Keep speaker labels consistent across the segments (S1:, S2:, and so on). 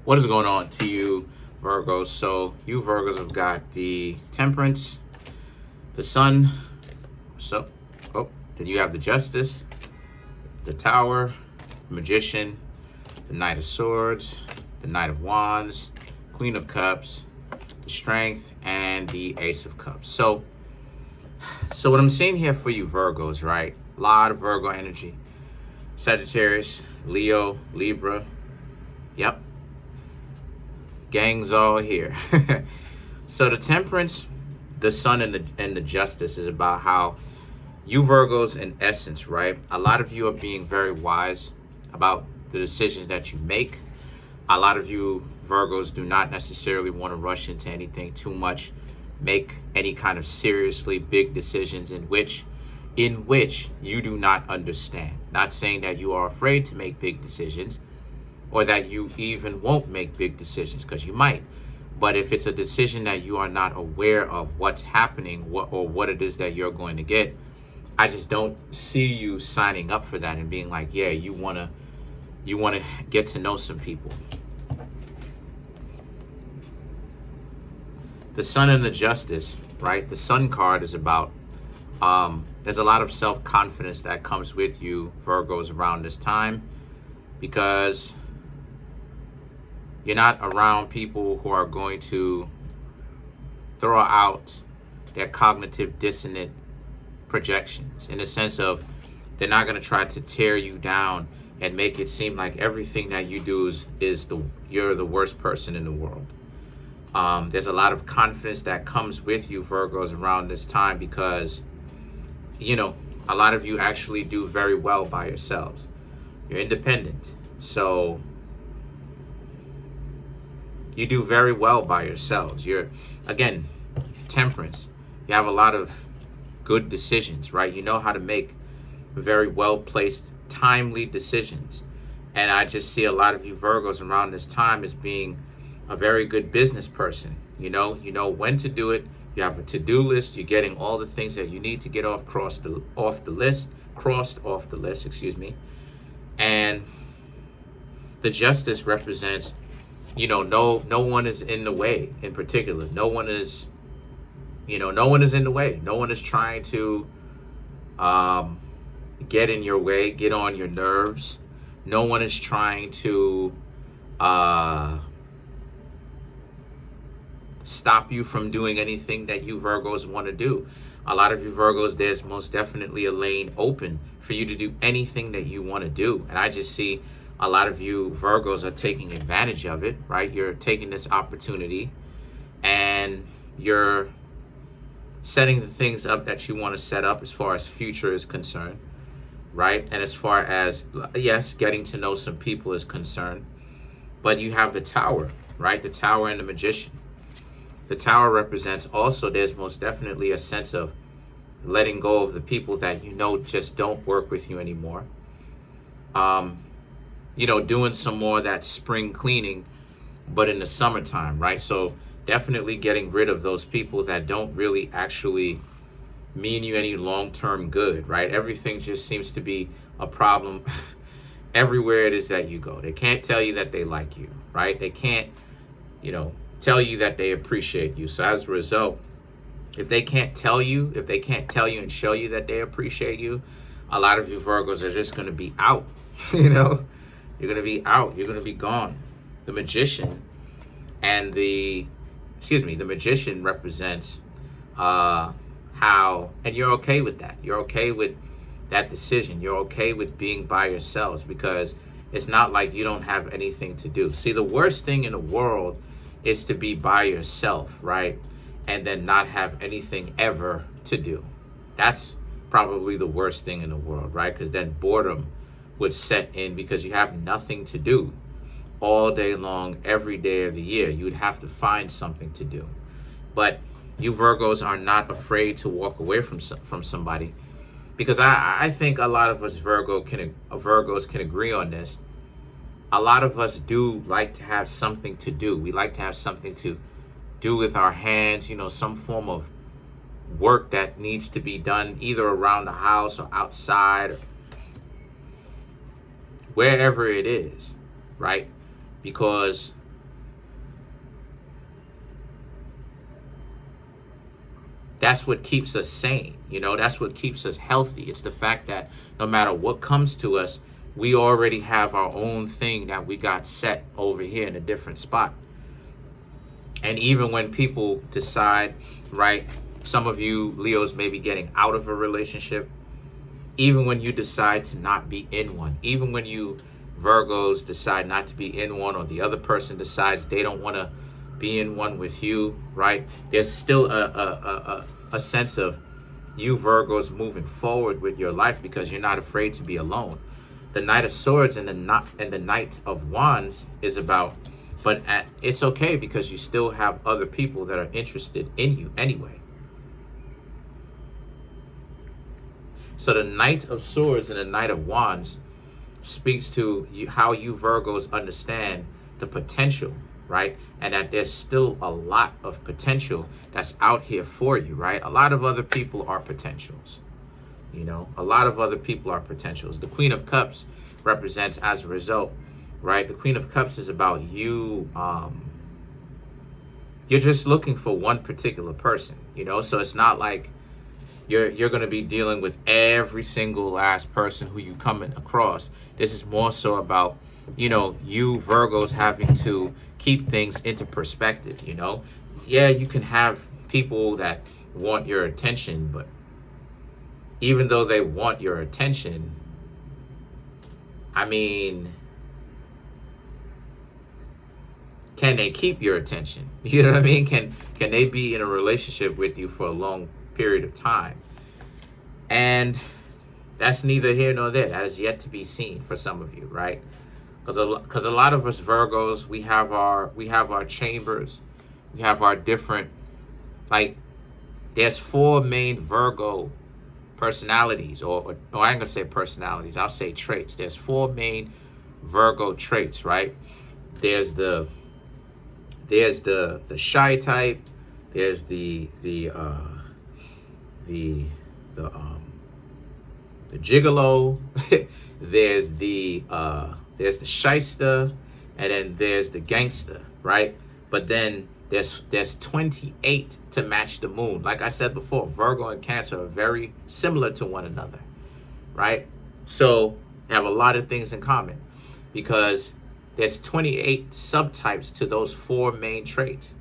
S1: What is going on to you, Virgos? So you Virgos have got the Temperance, the Sun. So, then you have the Justice, the Tower, Magician, the Knight of Swords, the Knight of Wands, Queen of Cups, the Strength, and the Ace of Cups. So what I'm seeing here for you Virgos, right? A lot of Virgo energy. Sagittarius, Leo, Libra. Yep. Gang's all here. So the Temperance, the Sun, and the Justice is about how you Virgos, in essence, right? A lot of you are being very wise about the decisions that you make. A lot of you Virgos do not necessarily want to rush into anything too much, make any kind of seriously big decisions in which you do not understand. Not saying that you are afraid to make big decisions or that you even won't make big decisions, because you might. But if it's a decision that you are not aware of what's happening, what it is that you're going to get, I just don't see you signing up for that and being like, yeah, you want to get to know some people. The Sun and the Justice, right? The Sun card is about, there's a lot of self-confidence that comes with you Virgos around this time, because you're not around people who are going to throw out their cognitive dissonant projections, in the sense of they're not going to try to tear you down and make it seem like everything that you do you're the worst person in the world. There's a lot of confidence that comes with you Virgos around this time, because a lot of you actually do very well by yourselves. You're independent, so you do very well by yourselves. You're, again, Temperance. You have a lot of good decisions, right? You know how to make very well-placed, timely decisions. And I just see a lot of you Virgos around this time as being a very good business person. You know when to do it. You have a to-do list. You're getting all the things that you need to get crossed off the list, And the Justice represents, no one is in the way in particular. No one is in the way. No one is trying to get in your way, get on your nerves. No one is trying to stop you from doing anything that you Virgos want to do. A lot of you Virgos, there's most definitely a lane open for you to do anything that you want to do. And I just see a lot of you Virgos are taking advantage of it, right? You're taking this opportunity and you're setting the things up that you want to set up as far as future is concerned, right? And as far as, yes, getting to know some people is concerned. But you have the Tower, right? The Tower and the Magician. The Tower represents also, there's most definitely a sense of letting go of the people that just don't work with you anymore. Doing some more of that spring cleaning, but in the summertime, right? So definitely getting rid of those people that don't really actually mean you any long-term good, right? Everything just seems to be a problem everywhere it is that you go. They can't tell you that they like you, right? They can't, tell you that they appreciate you. So as a result, if they can't tell you and show you that they appreciate you, a lot of you Virgos are just going to be out. You're going to be out. You're going to be gone. The Magician and the Magician represents how, and you're okay with that. You're okay with that decision. You're okay with being by yourselves, because it's not like you don't have anything to do. See, the worst thing in the world is to be by yourself, right? And then not have anything ever to do. That's probably the worst thing in the world, right? Because then boredom would set in, because you have nothing to do all day long, every day of the year. You'd have to find something to do. But you Virgos are not afraid to walk away from somebody, because I think a lot of us Virgos can agree on this. A lot of us do like to have something to do. We like to have something to do with our hands, some form of work that needs to be done either around the house or outside, or wherever it is, right? Because that's what keeps us sane. You know, that's what keeps us healthy. It's the fact that no matter what comes to us, we already have our own thing that we got set over here in a different spot. And even when people decide, right, some of you Leos may be getting out of a relationship, even when you decide to not be in one, even when you Virgos decide not to be in one, or the other person decides they don't want to be in one with you, right? There's still a sense of you Virgos moving forward with your life because you're not afraid to be alone. The Knight of Swords and the Knight of Wands is about, but it's okay because you still have other people that are interested in you anyway. So the Knight of Swords and the Knight of Wands speaks to how you Virgos understand the potential, right? And that there's still a lot of potential that's out here for you, right? A lot of other people are potentials. You know, a lot of other people are potentials. The Queen of Cups represents, as a result, right? The Queen of Cups is about you. You're just looking for one particular person, you know? So it's not like you're going to be dealing with every single last person who you come across. This is more so about, you know, you Virgos having to keep things into perspective, you know? Yeah, you can have people that want your attention, but even though they want your attention, I mean, can they keep your attention? You know what I mean? Can they be in a relationship with you for a long period of time? And that's neither here nor there. That is yet to be seen for some of you, right? Because a lot of us Virgos, we have our chambers, we have our different, like, there's 4 main Virgo personalities, or I ain't gonna say personalities, I'll say traits. There's 4 main Virgo traits, right? There's the shy type, there's the gigolo, there's the shyster, and then there's the gangster, right? But then there's 28 to match the moon. Like I said before, Virgo and Cancer are very similar to one another, right? So they have a lot of things in common because there's 28 subtypes to those 4 main traits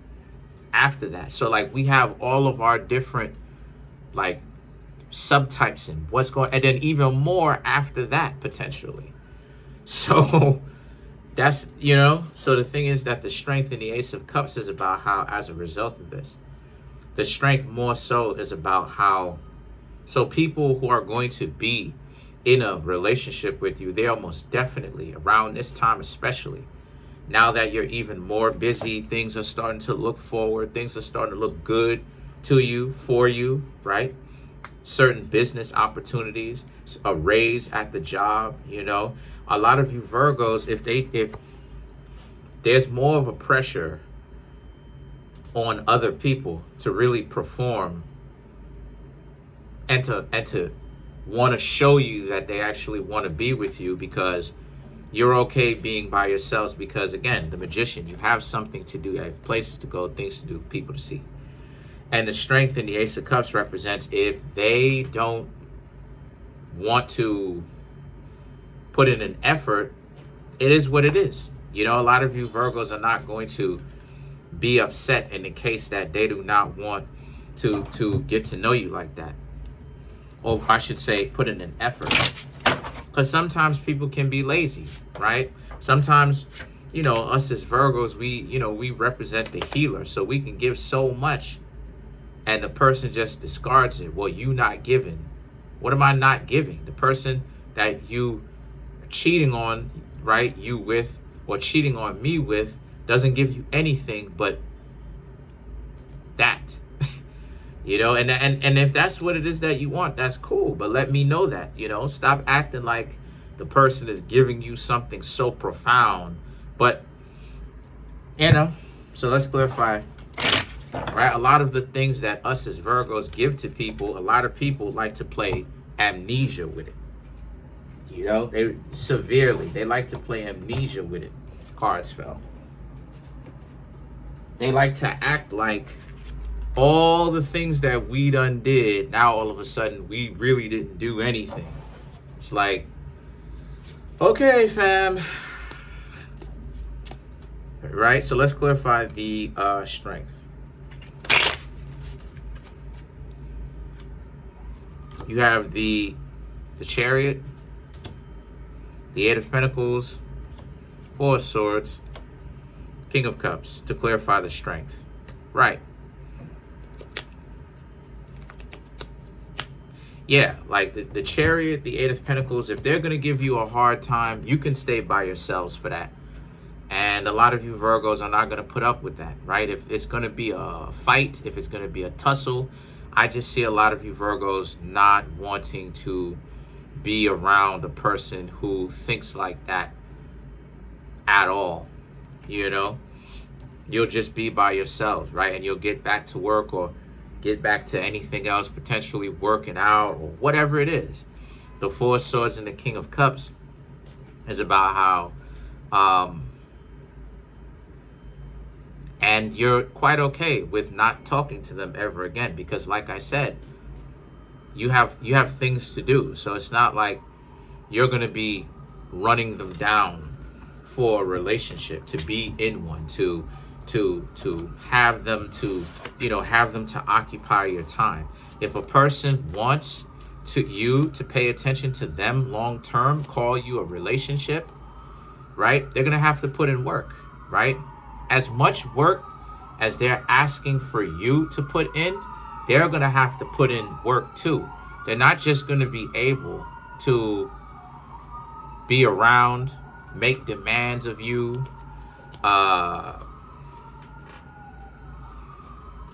S1: after that. So like we have all of our different like subtypes and what's going, and then even more after that potentially. So that's, you know, so the thing is that the strength in the Ace of Cups is about how, as a result of this, the strength more so is about how, so people who are going to be in a relationship with you, they are most definitely around this time, especially now that you're even more busy, things are starting to look forward, things are starting to look good to you, for you, right? Certain business opportunities, a raise at the job, you know. A lot of you Virgos, if there's more of a pressure on other people to really perform and to want to show you that they actually want to be with you because you're okay being by yourselves, because again, the Magician, you have something to do, you have places to go, things to do, people to see. And the strength in the Ace of Cups represents if they don't want to put in an effort, it is what it is. You know, a lot of you Virgos are not going to be upset in the case that they do not want to get to know you like that. Or I should say, put in an effort. Because sometimes people can be lazy, right? Sometimes, you know, us as Virgos, we represent the healer. So we can give so much and the person just discards it. Well, you not giving. What am I not giving? The person that you are cheating on, right, you with, or cheating on me with, doesn't give you anything but that. You know, and if that's what it is that you want, that's cool. But let me know that, you know, stop acting like the person is giving you something so profound. But, you know, so let's clarify. Right, a lot of the things that us as Virgos give to people, a lot of people like to play amnesia with it. You know, they like to play amnesia with it. Cards fell. They like to act like all the things that we done did, now all of a sudden we really didn't do anything. It's like, okay, fam. Right? So let's clarify the strength. You have the Chariot, the Eight of Pentacles, Four of Swords, King of Cups to clarify the strength. Right. Yeah, like the Chariot, the Eight of Pentacles, if they're going to give you a hard time, you can stay by yourselves for that. And a lot of you Virgos are not going to put up with that, right? If it's going to be a fight, if it's going to be a tussle, I just see a lot of you Virgos not wanting to be around a person who thinks like that at all. You know, you'll just be by yourselves, right? And you'll get back to work or get back to anything else, potentially working out or whatever it is. The Four of Swords and the King of Cups is about how and you're quite okay with not talking to them ever again, because like I said, you have things to do. So it's not like you're going to be running them down for a relationship, to be in one, to have them to, you know, have them to occupy your time. If a person wants you to pay attention to them long term, call you a relationship, right? They're going to have to put in work, right? As much work as they're asking for you to put in, they're going to have to put in work too. They're not just going to be able to be around, make demands of you,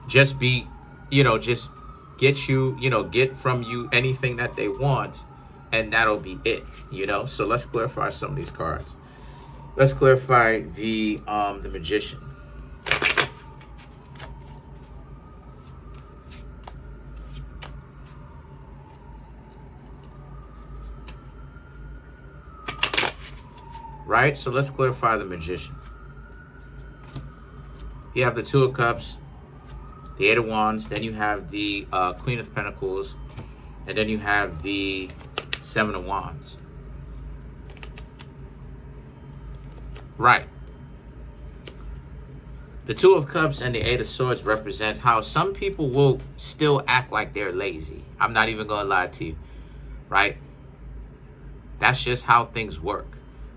S1: just be, you know, just get you, you know, get from you anything that they want, and that'll be it, you know? So let's clarify some of these cards. Let's clarify the Magician. Right? So let's clarify the Magician. You have the Two of Cups, the Eight of Wands, then you have the Queen of Pentacles, and then you have the Seven of Wands. Right. The Two of Cups and the Eight of Swords represents how some people will still act like they're lazy. I'm not even going to lie to you, right? That's just how things work,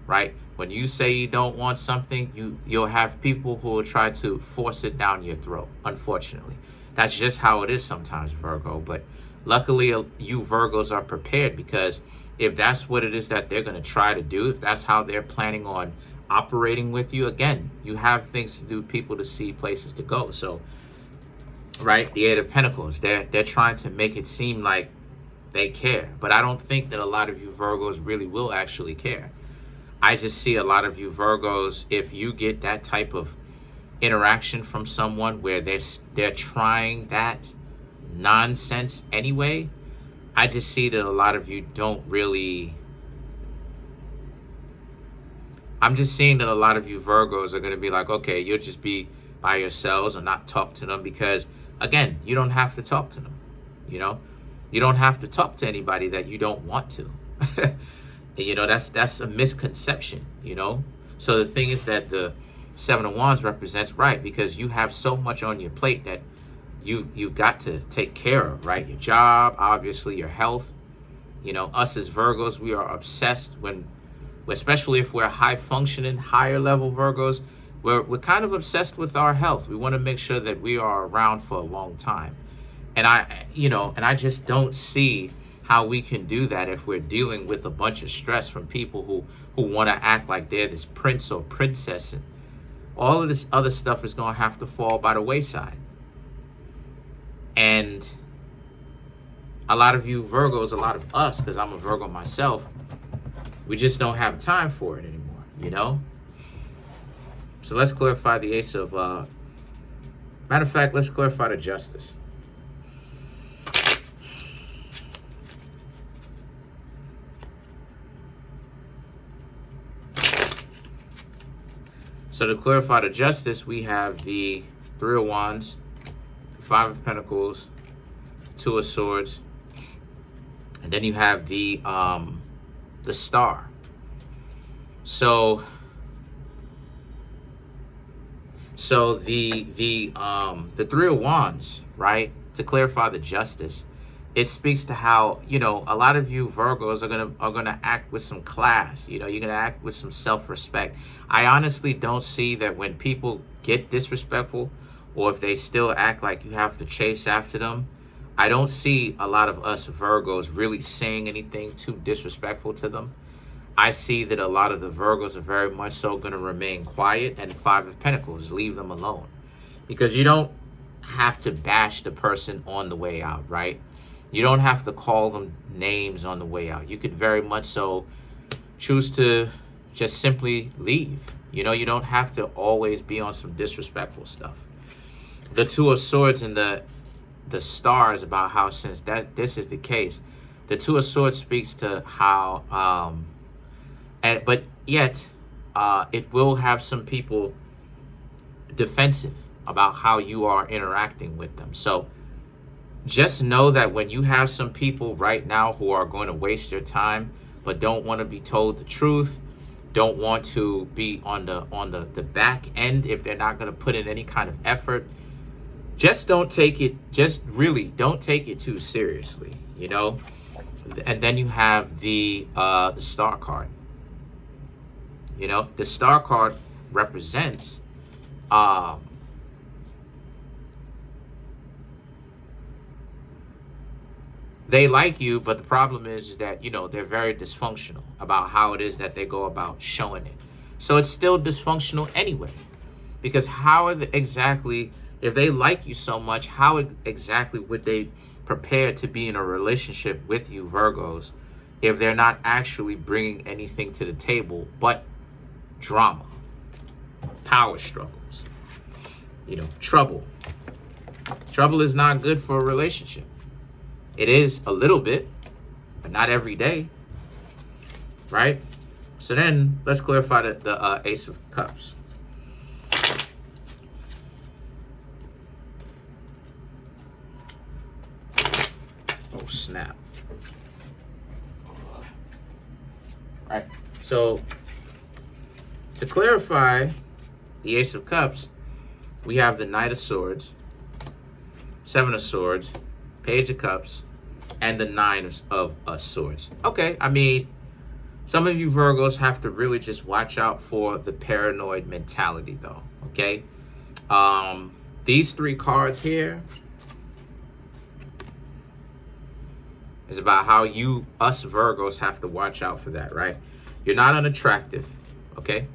S1: right? When you say you don't want something, you'll have people who will try to force it down your throat, unfortunately. That's just how it is sometimes, Virgo. But luckily, you Virgos are prepared, because if that's what it is that they're going to try to do, if that's how they're planning on operating with you, again, you have things to do, people to see, places to go. So, right, the Eight of Pentacles, they're trying to make it seem like they care. But I don't think that a lot of you Virgos really will actually care. I just see a lot of you Virgos, if you get that type of interaction from someone where they're trying that nonsense anyway, I just see that a lot of you don't really... I'm just seeing that a lot of you Virgos are going to be like, okay, you'll just be by yourselves or not talk to them, because, again, you don't have to talk to them, you know? You don't have to talk to anybody that you don't want to. You know, that's a misconception, you know? So the thing is that the Seven of Wands represents, right, because you have so much on your plate that you've got to take care of, right? Your job, obviously your health. You know, us as Virgos, we are obsessed especially if we're high functioning, higher level Virgos, we're kind of obsessed with our health. We want to make sure that we are around for a long time. And I just don't see how we can do that if we're dealing with a bunch of stress from people who want to act like they're this prince or princess. And all of this other stuff is going to have to fall by the wayside. And a lot of you Virgos, a lot of us, because I'm a Virgo myself, we just don't have time for it anymore, you know? So let's clarify the Ace of... matter of fact, let's clarify the Justice. So to clarify the Justice, we have the Three of Wands, Five of Pentacles, Two of Swords, and then you have the Star. So the Three of Wands, right? To clarify the Justice, it speaks to how, you know, a lot of you Virgos are gonna act with some class. You know, you're gonna act with some self-respect. I honestly don't see that when people get disrespectful, or if they still act like you have to chase after them. I don't see a lot of us Virgos really saying anything too disrespectful to them. I see that a lot of the Virgos are very much so going to remain quiet, and Five of Pentacles, leave them alone. Because you don't have to bash the person on the way out, right? You don't have to call them names on the way out. You could very much so choose to just simply leave. You know, you don't have to always be on some disrespectful stuff. The Two of Swords and the Star is about how, since that this is the case, the Two of Swords speaks to how but yet it will have some people defensive about how you are interacting with them. So just know that when you have some people right now who are going to waste your time but don't want to be told the truth, don't want to be on the back end if they're not going to put in any kind of effort, just don't take it, just really don't take it too seriously, you know? And then you have the Star card. You know, the Star card represents they like you, but the problem is that, you know, they're very dysfunctional about how it is that they go about showing it. So it's still dysfunctional anyway, because how are they exactly, if they like you so much, how exactly would they prepare to be in a relationship with you, Virgos, if they're not actually bringing anything to the table but drama, power struggles, you know, trouble. Trouble is not good for a relationship. It is a little bit, but not every day, right? So then let's clarify the Ace of Cups. Oh, snap. All right, so to clarify the Ace of Cups, we have the Knight of Swords, Seven of Swords, Page of Cups, and the Nine of Swords. Okay, I mean, some of you Virgos have to really just watch out for the paranoid mentality, though, okay? These three cards here is about how us Virgos have to watch out for that, right? You're not unattractive, okay?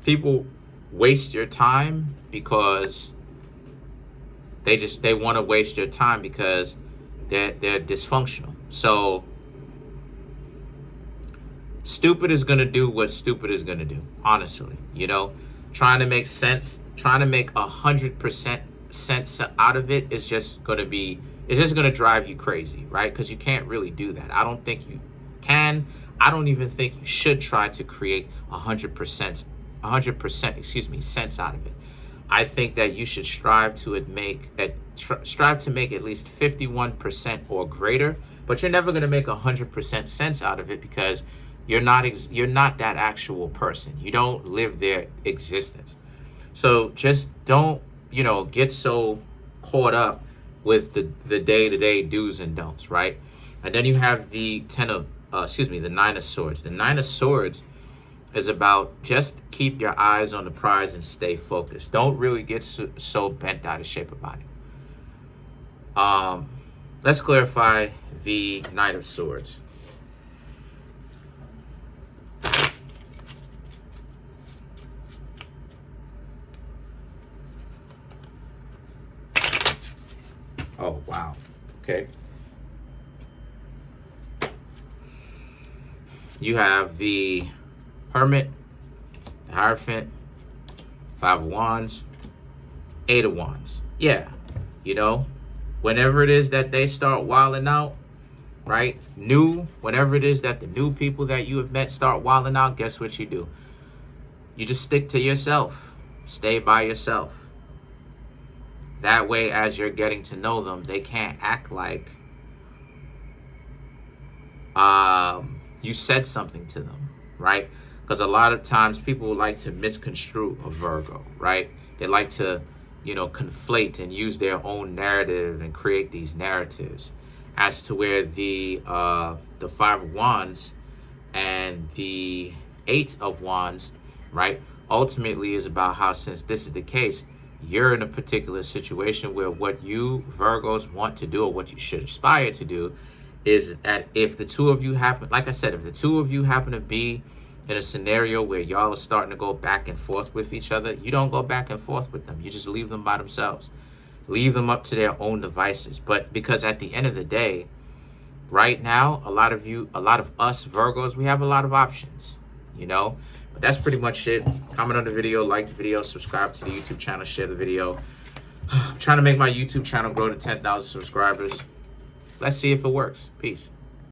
S1: People waste your time because they want to waste your time because they're dysfunctional. So stupid is going to do what stupid is going to do, honestly. You know, trying to make sense, trying to make 100% sense out of it is just going to be, it's just going to drive you crazy, right? Because you can't really do that. I don't think you can. I don't even think you should try to create 100%, sense out of it. I think that you should strive to make at least 51% or greater, but you're never going to make 100% sense out of it because you're not that actual person. You don't live their existence. So just don't, you know, get so caught up with the day-to-day do's and don'ts, right? And then you have the the Nine of Swords. The Nine of Swords is about just keep your eyes on the prize and stay focused. Don't really get so bent out of shape about it. Let's clarify the Knight of Swords. Oh, wow. Okay. You have the Hermit, the Hierophant, Five of Wands, Eight of Wands. Yeah, you know, whenever it is that they start wilding out, right? Whenever it is that the new people that you have met start wilding out, guess what you do? You just stick to yourself. Stay by yourself. That way, as you're getting to know them, they can't act like you said something to them, right? Because a lot of times people like to misconstrue a Virgo, right? They like to, conflate and use their own narrative and create these narratives, as to where the Five of Wands and the Eight of Wands, right, ultimately is about how, since this is the case, you're in a particular situation where what you Virgos want to do, or what you should aspire to do, is that if the two of you happen, like I said, if the two of you happen to be in a scenario where y'all are starting to go back and forth with each other, you don't go back and forth with them. You just leave them by themselves. Leave them up to their own devices. But because at the end of the day, right now, a lot of us Virgos, we have a lot of options, But that's pretty much it. Comment on the video, like the video, subscribe to the YouTube channel, share the video. I'm trying to make my YouTube channel grow to 10,000 subscribers. Let's see if it works. Peace.